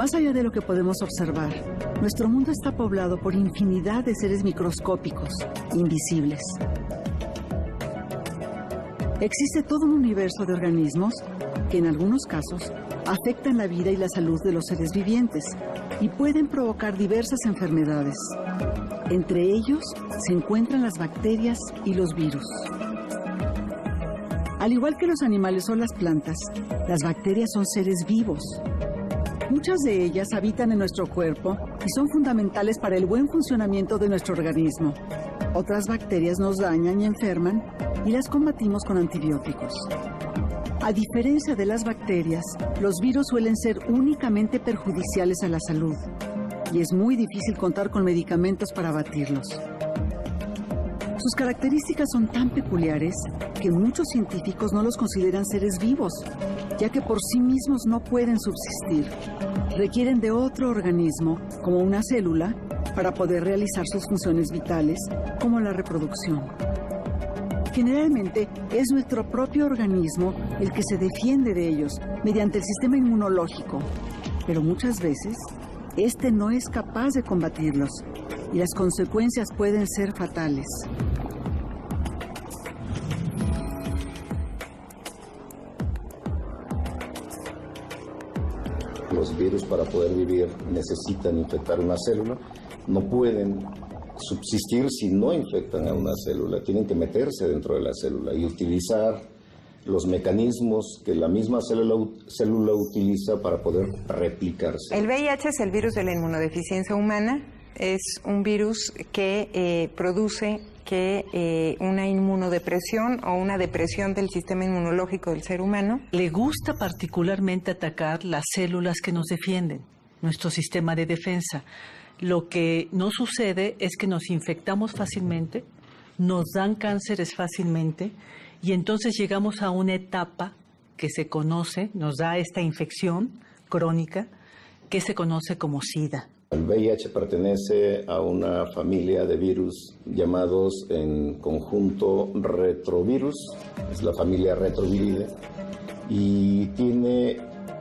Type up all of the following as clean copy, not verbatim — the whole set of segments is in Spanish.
Más allá de lo que podemos observar, nuestro mundo está poblado por infinidad de seres microscópicos, invisibles. Existe todo un universo de organismos que en algunos casos afectan la vida y la salud de los seres vivientes y pueden provocar diversas enfermedades. Entre ellos se encuentran las bacterias y los virus. Al igual que los animales o las plantas, las bacterias son seres vivos. Muchas de ellas habitan en nuestro cuerpo y son fundamentales para el buen funcionamiento de nuestro organismo. Otras bacterias nos dañan y enferman y las combatimos con antibióticos. A diferencia de las bacterias, los virus suelen ser únicamente perjudiciales a la salud y es muy difícil contar con medicamentos para abatirlos. Sus características son tan peculiares que muchos científicos no los consideran seres vivos, ya que por sí mismos no pueden subsistir. Requieren de otro organismo, como una célula, para poder realizar sus funciones vitales, como la reproducción. Generalmente es nuestro propio organismo el que se defiende de ellos mediante el sistema inmunológico, pero muchas veces este no es capaz de combatirlos y las consecuencias pueden ser fatales. Los virus, para poder vivir, necesitan infectar una célula. No pueden subsistir si no infectan a una célula. Tienen que meterse dentro de la célula y utilizar los mecanismos que la misma célula utiliza para poder replicarse. El VIH es el virus de la inmunodeficiencia humana. Es un virus que produce una inmunodepresión o una depresión del sistema inmunológico del ser humano. Le gusta particularmente atacar las células que nos defienden, nuestro sistema de defensa. Lo que no sucede es que nos infectamos fácilmente, nos dan cánceres fácilmente y entonces llegamos a una etapa que se conoce, nos da esta infección crónica que se conoce como SIDA. El VIH pertenece a una familia de virus llamados en conjunto retrovirus, es la familia Retroviridae, y tiene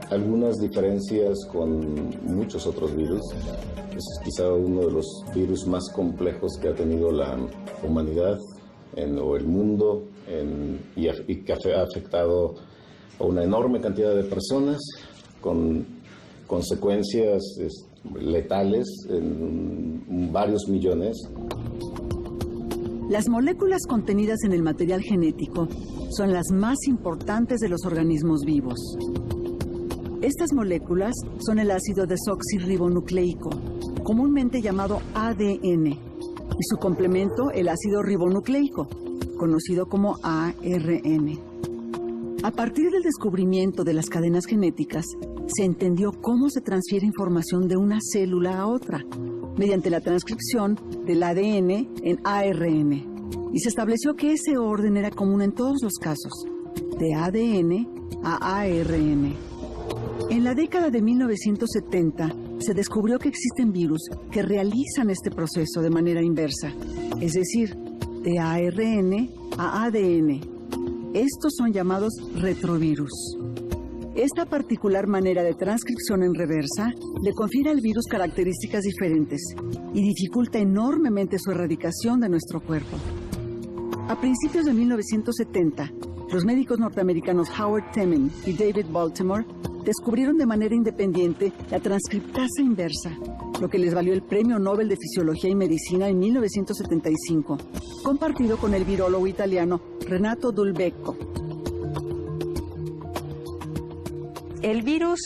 algunas diferencias con muchos otros virus. Es quizá uno de los virus más complejos que ha tenido la humanidad o el mundo y que ha afectado a una enorme cantidad de personas con consecuencias letales en varios millones. Las moléculas contenidas en el material genético son las más importantes de los organismos vivos. Estas moléculas son el ácido desoxirribonucleico, comúnmente llamado ADN, y su complemento, el ácido ribonucleico, conocido como ARN. A partir del descubrimiento de las cadenas genéticas, se entendió cómo se transfiere información de una célula a otra, mediante la transcripción del ADN en ARN. Y se estableció que ese orden era común en todos los casos, de ADN a ARN. En la década de 1970, se descubrió que existen virus que realizan este proceso de manera inversa, es decir, de ARN a ADN. Estos son llamados retrovirus. Esta particular manera de transcripción en reversa le confiere al virus características diferentes y dificulta enormemente su erradicación de nuestro cuerpo. A principios de 1970, los médicos norteamericanos Howard Temin y David Baltimore descubrieron de manera independiente la transcriptasa inversa, lo que les valió el Premio Nobel de Fisiología y Medicina en 1975, compartido con el virólogo italiano Renato Dulbecco. El virus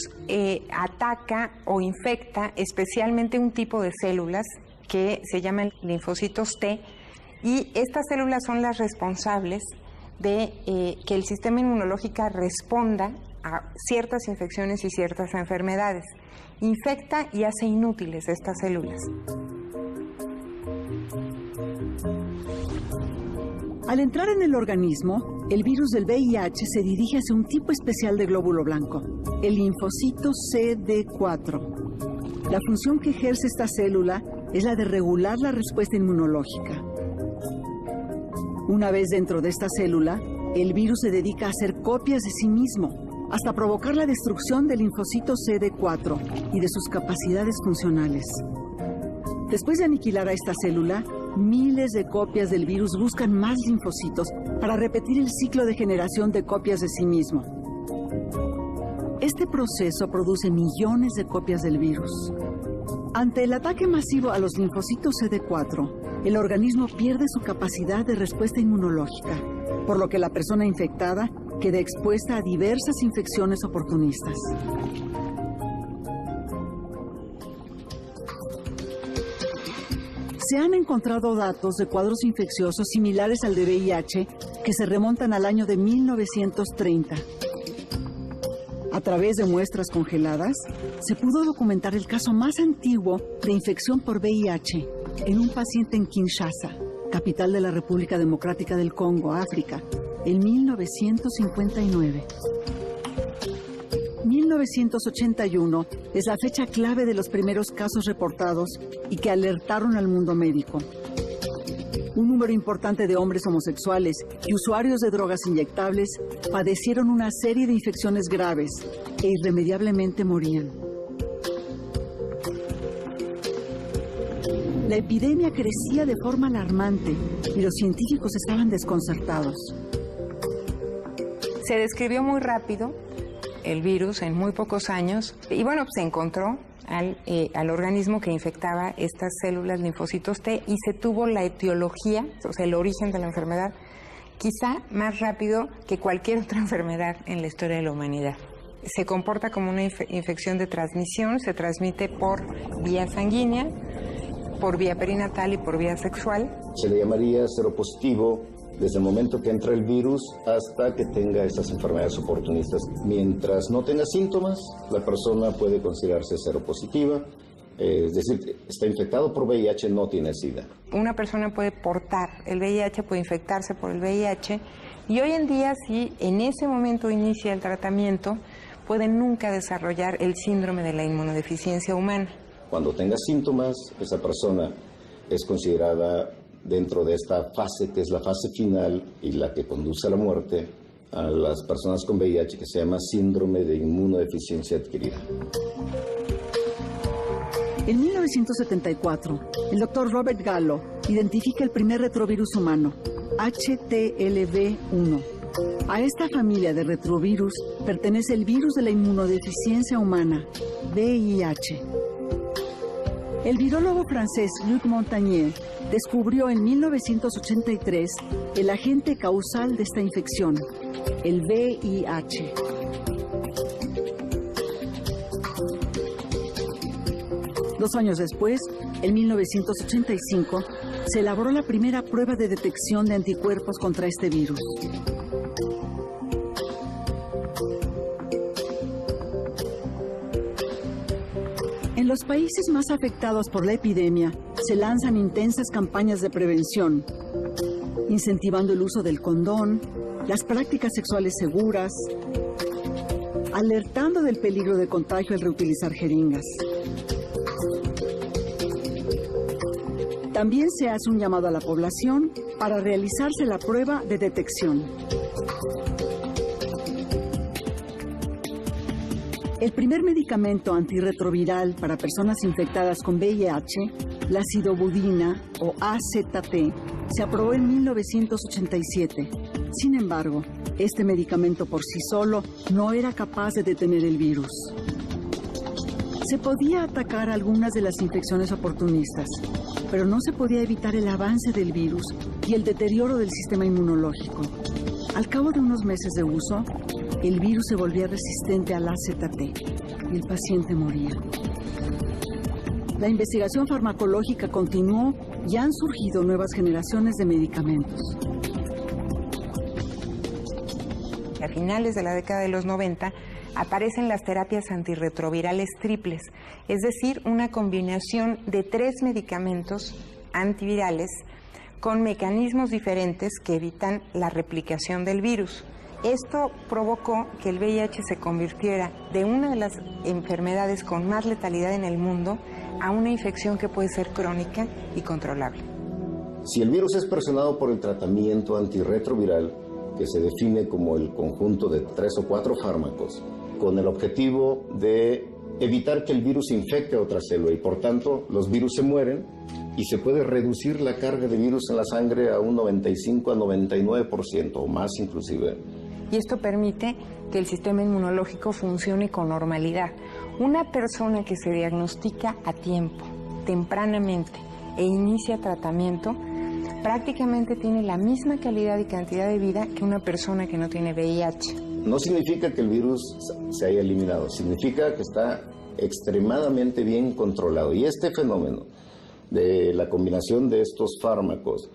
ataca o infecta especialmente un tipo de células que se llaman linfocitos T, y estas células son las responsables de que el sistema inmunológico responda a ciertas infecciones y ciertas enfermedades. Infecta y hace inútiles estas células. Al entrar en el organismo, el virus del VIH se dirige hacia un tipo especial de glóbulo blanco, el linfocito CD4. La función que ejerce esta célula es la de regular la respuesta inmunológica. Una vez dentro de esta célula, el virus se dedica a hacer copias de sí mismo, hasta provocar la destrucción del linfocito CD4 y de sus capacidades funcionales. Después de aniquilar a esta célula, miles de copias del virus buscan más linfocitos para repetir el ciclo de generación de copias de sí mismo. Este proceso produce millones de copias del virus. Ante el ataque masivo a los linfocitos CD4, el organismo pierde su capacidad de respuesta inmunológica, por lo que la persona infectada queda expuesta a diversas infecciones oportunistas. Se han encontrado datos de cuadros infecciosos similares al de VIH que se remontan al año de 1930. A través de muestras congeladas, se pudo documentar el caso más antiguo de infección por VIH en un paciente en Kinshasa, capital de la República Democrática del Congo, África, en 1959. 1981 es la fecha clave de los primeros casos reportados y que alertaron al mundo médico. Un número importante de hombres homosexuales y usuarios de drogas inyectables padecieron una serie de infecciones graves e irremediablemente morían. La epidemia crecía de forma alarmante y los científicos estaban desconcertados. Se describió muy rápido el virus en muy pocos años y bueno, se encontró al organismo que infectaba estas células linfocitos T y se tuvo la etiología, o sea, el origen de la enfermedad, quizá más rápido que cualquier otra enfermedad en la historia de la humanidad. Se comporta como una infección de transmisión, se transmite por vía sanguínea, por vía perinatal y por vía sexual. Se le llamaría seropositivo desde el momento que entra el virus hasta que tenga estas enfermedades oportunistas. Mientras no tenga síntomas, la persona puede considerarse seropositiva, es decir, está infectado por VIH, no tiene SIDA. Una persona puede portar el VIH, puede infectarse por el VIH, y hoy en día, si en ese momento inicia el tratamiento, puede nunca desarrollar el síndrome de la inmunodeficiencia humana. Cuando tenga síntomas, esa persona es considerada dentro de esta fase, que es la fase final y la que conduce a la muerte, a las personas con VIH, que se llama síndrome de inmunodeficiencia adquirida. En 1974, el doctor Robert Gallo identifica el primer retrovirus humano, HTLV1. A esta familia de retrovirus pertenece el virus de la inmunodeficiencia humana, VIH. El virólogo francés Luc Montagnier descubrió en 1983 el agente causal de esta infección, el VIH. Dos años después, en 1985, se elaboró la primera prueba de detección de anticuerpos contra este virus. En los países más afectados por la epidemia, se lanzan intensas campañas de prevención, incentivando el uso del condón, las prácticas sexuales seguras, alertando del peligro de contagio al reutilizar jeringas. También se hace un llamado a la población para realizarse la prueba de detección. El primer medicamento antirretroviral para personas infectadas con VIH, la acidobudina o AZT, se aprobó en 1987. Sin embargo, este medicamento por sí solo no era capaz de detener el virus. Se podía atacar algunas de las infecciones oportunistas, pero no se podía evitar el avance del virus y el deterioro del sistema inmunológico. Al cabo de unos meses de uso, el virus se volvía resistente al AZT y el paciente moría. La investigación farmacológica continuó y han surgido nuevas generaciones de medicamentos. A finales de la década de los 90 aparecen las terapias antirretrovirales triples, es decir, una combinación de 3 medicamentos antivirales con mecanismos diferentes que evitan la replicación del virus. Esto provocó que el VIH se convirtiera de una de las enfermedades con más letalidad en el mundo a una infección que puede ser crónica y controlable. Si el virus es presionado por el tratamiento antirretroviral, que se define como el conjunto de 3 o 4 fármacos, con el objetivo de evitar que el virus infecte a otra célula y por tanto los virus se mueren y se puede reducir la carga de virus en la sangre a un 95 a 99% o más inclusive. Y esto permite que el sistema inmunológico funcione con normalidad. Una persona que se diagnostica a tiempo, tempranamente, e inicia tratamiento, prácticamente tiene la misma calidad y cantidad de vida que una persona que no tiene VIH. No significa que el virus se haya eliminado, significa que está extremadamente bien controlado. Y este fenómeno de la combinación de estos fármacos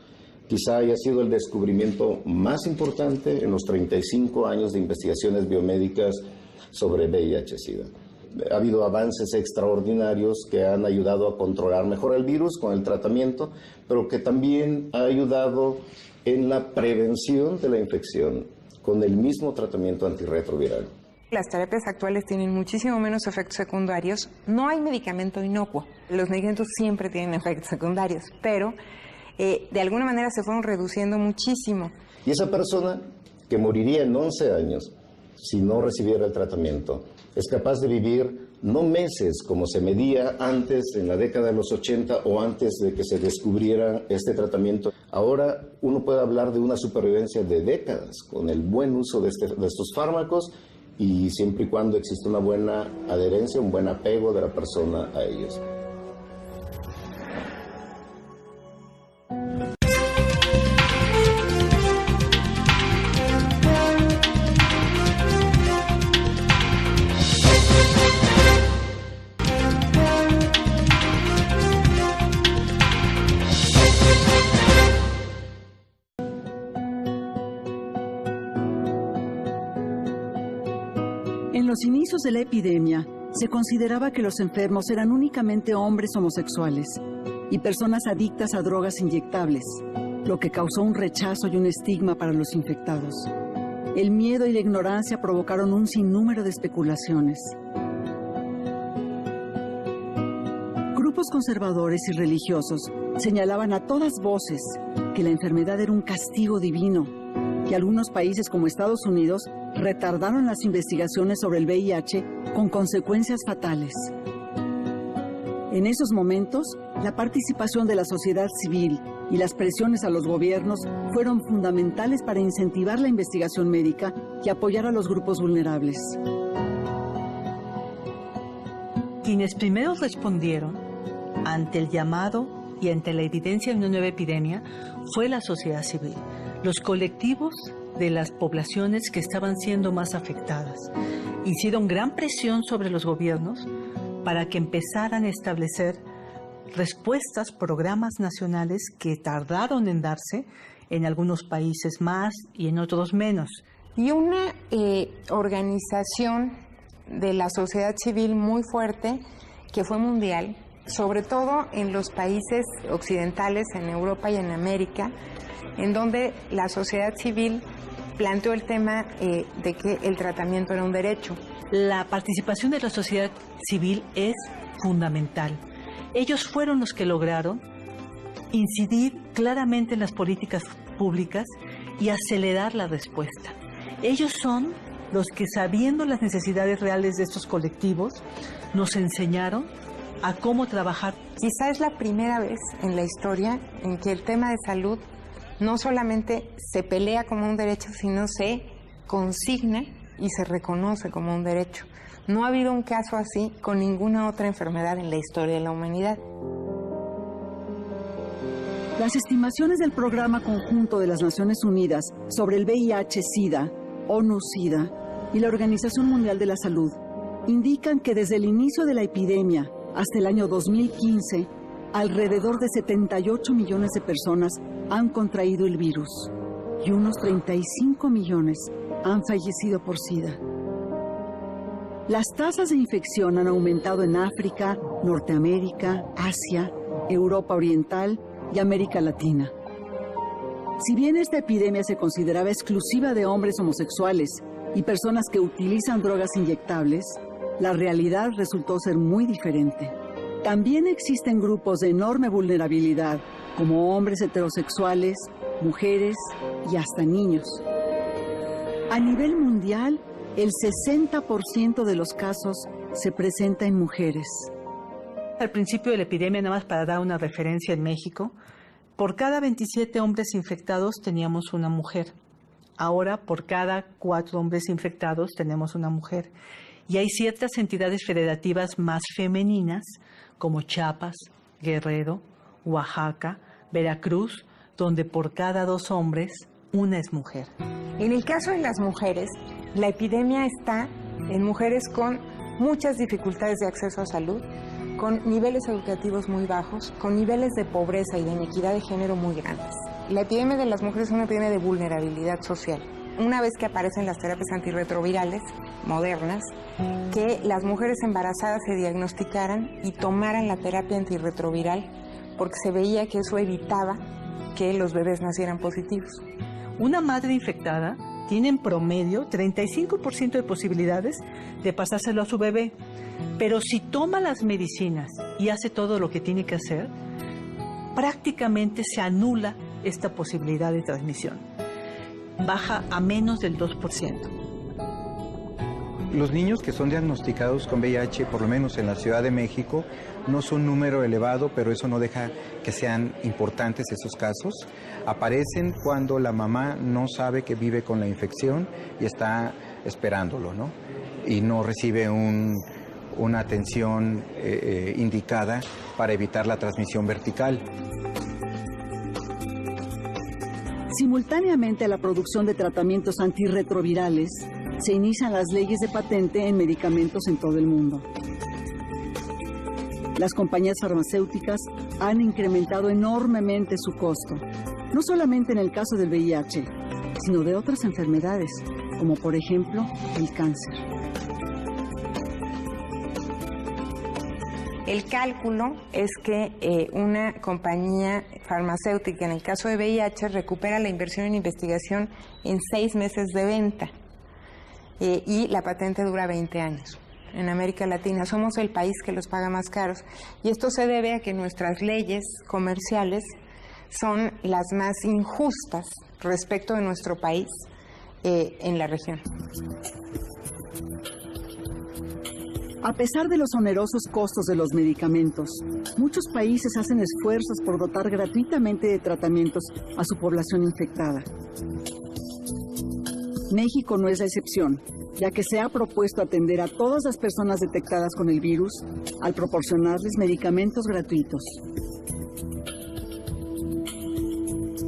quizá haya sido el descubrimiento más importante en los 35 años de investigaciones biomédicas sobre VIH-Sida. Ha habido avances extraordinarios que han ayudado a controlar mejor el virus con el tratamiento, pero que también ha ayudado en la prevención de la infección con el mismo tratamiento antirretroviral. Las terapias actuales tienen muchísimo menos efectos secundarios. No hay medicamento inocuo. Los medicamentos siempre tienen efectos secundarios, pero de alguna manera se fueron reduciendo muchísimo. Y esa persona que moriría en 11 años si no recibiera el tratamiento, es capaz de vivir no meses como se medía antes en la década de los 80 o antes de que se descubriera este tratamiento. Ahora uno puede hablar de una supervivencia de décadas con el buen uso de estos fármacos y siempre y cuando exista una buena adherencia, un buen apego de la persona a ellos. En los inicios de la epidemia, se consideraba que los enfermos eran únicamente hombres homosexuales y personas adictas a drogas inyectables, lo que causó un rechazo y un estigma para los infectados. El miedo y la ignorancia provocaron un sinnúmero de especulaciones. Grupos conservadores y religiosos señalaban a todas voces que la enfermedad era un castigo divino, y algunos países como Estados Unidos retardaron las investigaciones sobre el VIH con consecuencias fatales. En esos momentos, la participación de la sociedad civil y las presiones a los gobiernos fueron fundamentales para incentivar la investigación médica y apoyar a los grupos vulnerables. Quienes primero respondieron ante el llamado y ante la evidencia de una nueva epidemia fue la sociedad civil, los colectivos de las poblaciones que estaban siendo más afectadas. Hicieron gran presión sobre los gobiernos para que empezaran a establecer respuestas, programas nacionales que tardaron en darse en algunos países más y en otros menos. Y una organización de la sociedad civil muy fuerte que fue mundial, sobre todo en los países occidentales, en Europa y en América, en donde la sociedad civil planteó el tema de que el tratamiento era un derecho. La participación de la sociedad civil es fundamental. Ellos fueron los que lograron incidir claramente en las políticas públicas y acelerar la respuesta. Ellos son los que, sabiendo las necesidades reales de estos colectivos, nos enseñaron a cómo trabajar. Quizá es la primera vez en la historia en que el tema de salud no solamente se pelea como un derecho, sino se consigna y se reconoce como un derecho. No ha habido un caso así con ninguna otra enfermedad en la historia de la humanidad. Las estimaciones del Programa Conjunto de las Naciones Unidas sobre el VIH-Sida, ONU-Sida y la Organización Mundial de la Salud indican que desde el inicio de la epidemia hasta el año 2015, alrededor de 78 millones de personas han contraído el virus y unos 35 millones han fallecido por SIDA. Las tasas de infección han aumentado en África, Norteamérica, Asia, Europa Oriental y América Latina. Si bien esta epidemia se consideraba exclusiva de hombres homosexuales y personas que utilizan drogas inyectables, la realidad resultó ser muy diferente. También existen grupos de enorme vulnerabilidad, como hombres heterosexuales, mujeres y hasta niños. A nivel mundial, el 60% de los casos se presenta en mujeres. Al principio de la epidemia, nada más para dar una referencia en México, por cada 27 hombres infectados teníamos una mujer. Ahora, por cada 4 hombres infectados tenemos una mujer. Y hay ciertas entidades federativas más femeninas, como Chiapas, Guerrero, Oaxaca, Veracruz, donde por cada 2 hombres, una es mujer. En el caso de las mujeres, la epidemia está en mujeres con muchas dificultades de acceso a salud, con niveles educativos muy bajos, con niveles de pobreza y de inequidad de género muy grandes. La epidemia de las mujeres es una epidemia de vulnerabilidad social. Una vez que aparecen las terapias antirretrovirales modernas, que las mujeres embarazadas se diagnosticaran y tomaran la terapia antirretroviral porque se veía que eso evitaba que los bebés nacieran positivos. Una madre infectada tiene en promedio 35% de posibilidades de pasárselo a su bebé, pero si toma las medicinas y hace todo lo que tiene que hacer, prácticamente se anula esta posibilidad de transmisión. Baja a menos del 2%. Los niños que son diagnosticados con VIH, por lo menos en la Ciudad de México, no son un número elevado, pero eso no deja que sean importantes esos casos. Aparecen cuando la mamá no sabe que vive con la infección y está esperándolo, ¿no? Y no recibe una atención indicada para evitar la transmisión vertical. Simultáneamente a la producción de tratamientos antirretrovirales, se inician las leyes de patente en medicamentos en todo el mundo. Las compañías farmacéuticas han incrementado enormemente su costo, no solamente en el caso del VIH, sino de otras enfermedades, como por ejemplo el cáncer. El cálculo es que una compañía farmacéutica, en el caso de VIH, recupera la inversión en investigación en 6 meses de venta y la patente dura 20 años. En América Latina somos el país que los paga más caros y esto se debe a que nuestras leyes comerciales son las más injustas respecto de nuestro país en la región. A pesar de los onerosos costos de los medicamentos, muchos países hacen esfuerzos por dotar gratuitamente de tratamientos a su población infectada. México no es la excepción, ya que se ha propuesto atender a todas las personas detectadas con el virus al proporcionarles medicamentos gratuitos.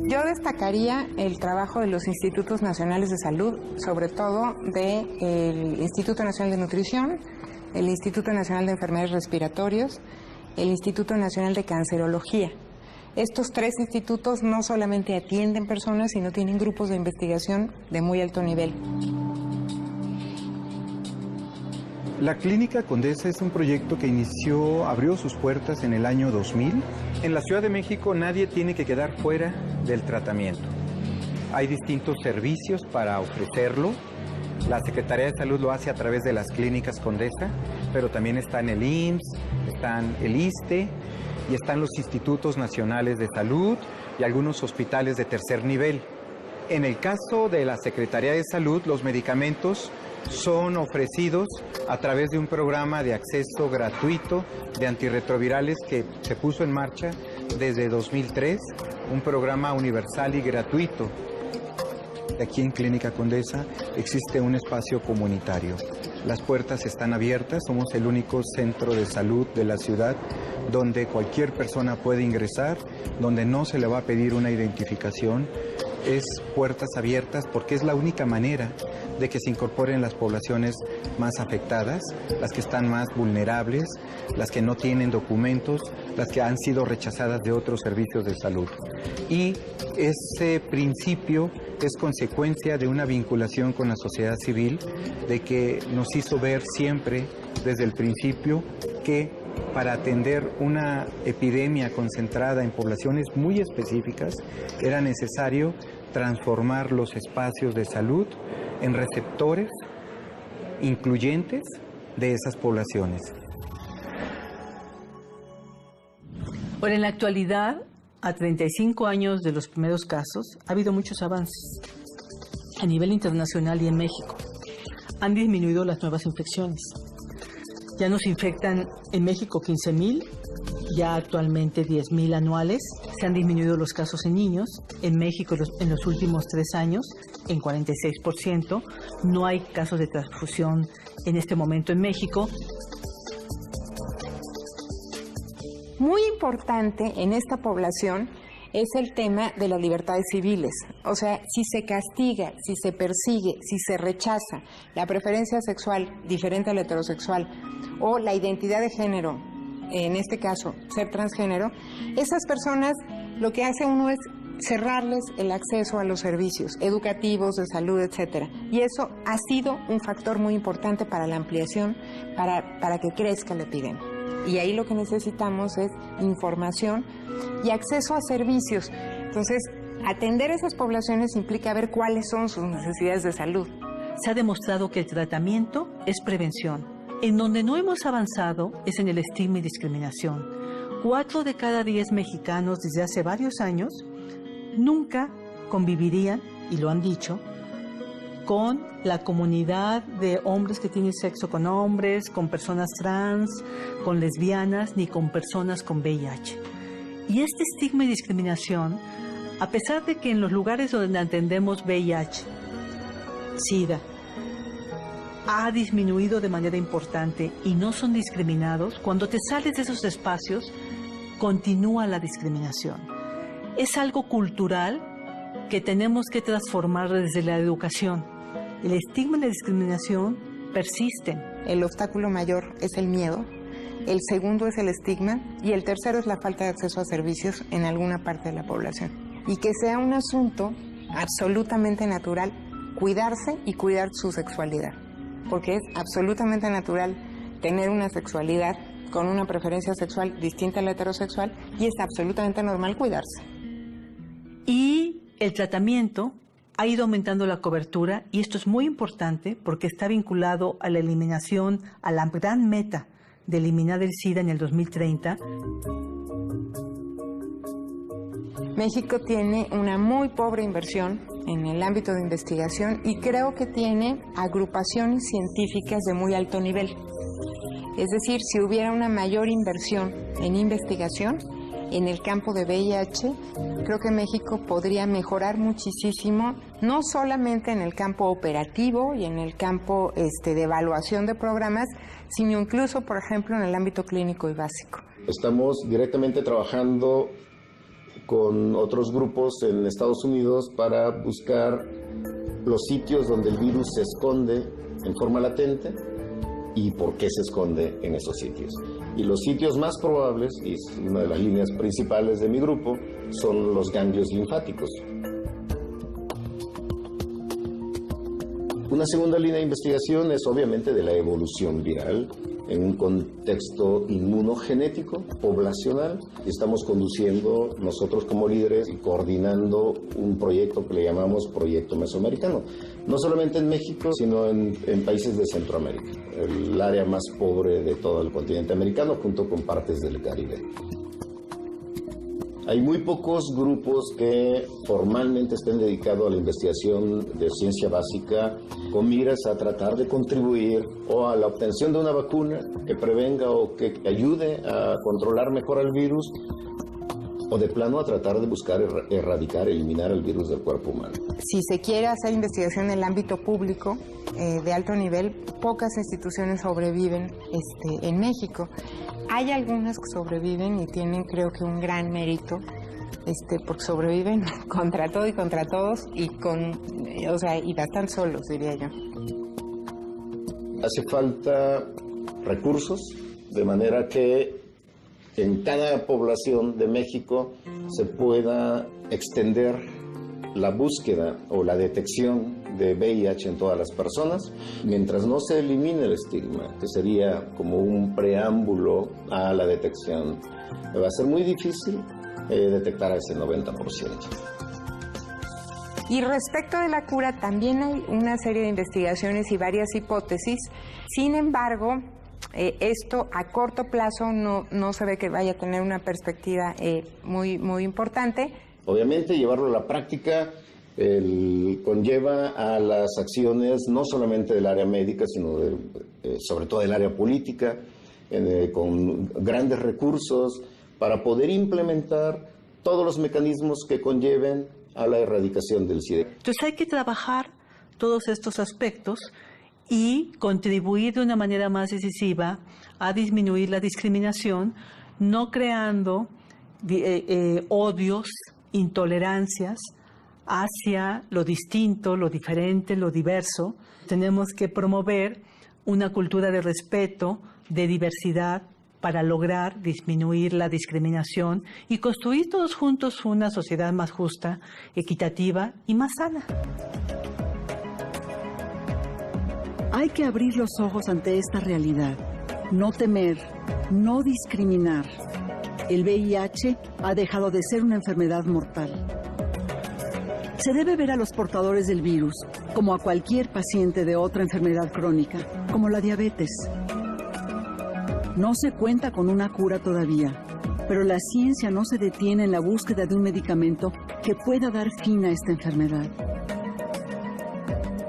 Yo destacaría el trabajo de los Institutos Nacionales de Salud, sobre todo del Instituto Nacional de Nutrición, el Instituto Nacional de Enfermedades Respiratorias, el Instituto Nacional de Cancerología. Estos 3 institutos no solamente atienden personas, sino tienen grupos de investigación de muy alto nivel. La Clínica Condesa es un proyecto que abrió sus puertas en el año 2000. En la Ciudad de México nadie tiene que quedar fuera del tratamiento. Hay distintos servicios para ofrecerlo. La Secretaría de Salud lo hace a través de las clínicas Condesa, pero también está en el IMSS, están el ISSSTE y están los Institutos Nacionales de Salud y algunos hospitales de tercer nivel. En el caso de la Secretaría de Salud, los medicamentos son ofrecidos a través de un programa de acceso gratuito de antirretrovirales que se puso en marcha desde 2003, un programa universal y gratuito. Aquí en Clínica Condesa existe un espacio comunitario. Las puertas están abiertas, somos el único centro de salud de la ciudad donde cualquier persona puede ingresar, donde no se le va a pedir una identificación. Es puertas abiertas porque es la única manera de que se incorporen las poblaciones más afectadas, las que están más vulnerables, las que no tienen documentos, las que han sido rechazadas de otros servicios de salud. Y ese principio es consecuencia de una vinculación con la sociedad civil, de que nos hizo ver siempre desde el principio que para atender una epidemia concentrada en poblaciones muy específicas era necesario transformar los espacios de salud en receptores incluyentes de esas poblaciones. Bueno, en la actualidad, a 35 años de los primeros casos, ha habido muchos avances. a nivel internacional y en México. Han disminuido las nuevas infecciones. Ya nos infectan en México 15,000, ya actualmente 10,000 anuales. Se han disminuido los casos en niños. En México en los últimos 3 años, en 46%. No hay casos de transfusión en este momento en México. Muy importante en esta población es el tema de las libertades civiles. O sea, si se castiga, si se persigue, si se rechaza la preferencia sexual diferente a la heterosexual o la identidad de género, en este caso ser transgénero, esas personas lo que hace uno es cerrarles el acceso a los servicios educativos, de salud, etcétera. Y eso ha sido un factor muy importante para la ampliación, para que crezca la epidemia. Y ahí lo que necesitamos es información y acceso a servicios. Entonces, atender a esas poblaciones implica ver cuáles son sus necesidades de salud. Se ha demostrado que el tratamiento es prevención. En donde no hemos avanzado es en el estigma y discriminación. 4 de cada 10 mexicanos desde hace varios años nunca convivirían, y lo han dicho, con la comunidad de hombres que tienen sexo con hombres, con personas trans, con lesbianas, ni con personas con VIH. Y este estigma y discriminación, a pesar de que en los lugares donde atendemos VIH, SIDA, ha disminuido de manera importante y no son discriminados, cuando te sales de esos espacios, continúa la discriminación. Es algo cultural que tenemos que transformar desde la educación. El estigma y la discriminación persisten. El obstáculo mayor es el miedo, el segundo es el estigma y el tercero es la falta de acceso a servicios en alguna parte de la población. Y que sea un asunto absolutamente natural cuidarse y cuidar su sexualidad, porque es absolutamente natural tener una sexualidad con una preferencia sexual distinta a la heterosexual y es absolutamente normal cuidarse. Y el tratamiento ha ido aumentando la cobertura y esto es muy importante porque está vinculado a la eliminación, a la gran meta de eliminar el SIDA en el 2030. México tiene una muy pobre inversión en el ámbito de investigación y creo que tiene agrupaciones científicas de muy alto nivel. Es decir, si hubiera una mayor inversión en investigación en el campo de VIH, creo que México podría mejorar muchísimo, no solamente en el campo operativo y en el campo de evaluación de programas, sino incluso, por ejemplo, en el ámbito clínico y básico. Estamos directamente trabajando con otros grupos en Estados Unidos para buscar los sitios donde el virus se esconde en forma latente y por qué se esconde en esos sitios. Y los sitios más probables, y es una de las líneas principales de mi grupo, son los ganglios linfáticos. Una segunda línea de investigación es obviamente de la evolución viral en un contexto inmunogenético, poblacional. Estamos conduciendo nosotros como líderes y coordinando un proyecto que le llamamos Proyecto Mesoamericano. No solamente en México, sino en países de Centroamérica, el área más pobre de todo el continente americano, junto con partes del Caribe. Hay muy pocos grupos que formalmente estén dedicados a la investigación de ciencia básica con miras a tratar de contribuir o a la obtención de una vacuna que prevenga o que ayude a controlar mejor el virus o de plano a tratar de buscar erradicar, eliminar el virus del cuerpo humano. Si se quiere hacer investigación en el ámbito público de alto nivel, pocas instituciones sobreviven en México. Hay algunas que sobreviven y tienen, creo que, un gran mérito, porque sobreviven contra todo y contra todos y bastante solos, diría yo. Hace falta recursos, de manera que en cada población de México se pueda extender la búsqueda o la detección de VIH en todas las personas, mientras no se elimine el estigma, que sería como un preámbulo a la detección. Va a ser muy difícil detectar a ese 90%. Y respecto de la cura, también hay una serie de investigaciones y varias hipótesis. Sin embargo, esto a corto plazo no se ve que vaya a tener una perspectiva muy importante. Obviamente, llevarlo a la práctica conlleva a las acciones no solamente del área médica, sino sobre todo del área política, con grandes recursos para poder implementar todos los mecanismos que conlleven a la erradicación del SIDA. Entonces hay que trabajar todos estos aspectos y contribuir de una manera más decisiva a disminuir la discriminación, no creando odios, intolerancias hacia lo distinto, lo diferente, lo diverso. Tenemos que promover una cultura de respeto, de diversidad, para lograr disminuir la discriminación y construir todos juntos una sociedad más justa, equitativa y más sana. Hay que abrir los ojos ante esta realidad, no temer, no discriminar. El VIH ha dejado de ser una enfermedad mortal. Se debe ver a los portadores del virus como a cualquier paciente de otra enfermedad crónica, como la diabetes. No se cuenta con una cura todavía, pero la ciencia no se detiene en la búsqueda de un medicamento que pueda dar fin a esta enfermedad.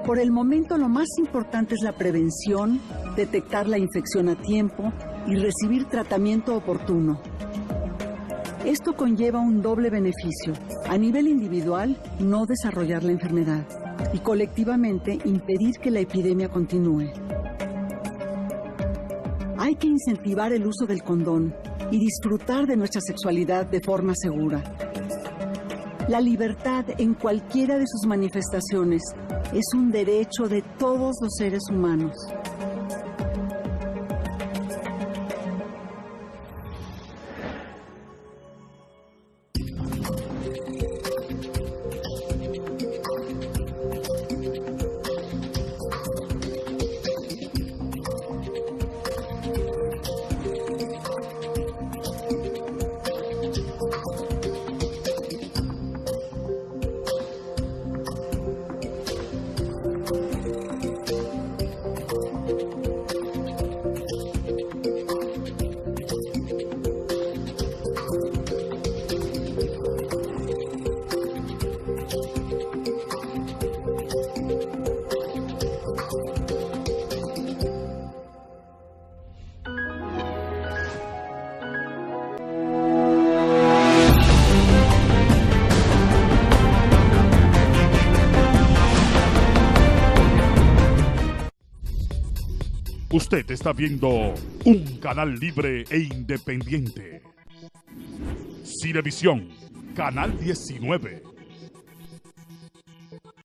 Por el momento, lo más importante es la prevención, detectar la infección a tiempo y recibir tratamiento oportuno. Esto conlleva un doble beneficio. A nivel individual, no desarrollar la enfermedad y colectivamente impedir que la epidemia continúe. Hay que incentivar el uso del condón y disfrutar de nuestra sexualidad de forma segura. La libertad en cualquiera de sus manifestaciones es un derecho de todos los seres humanos. Usted está viendo un canal libre e independiente. Cinevisión, Canal 19.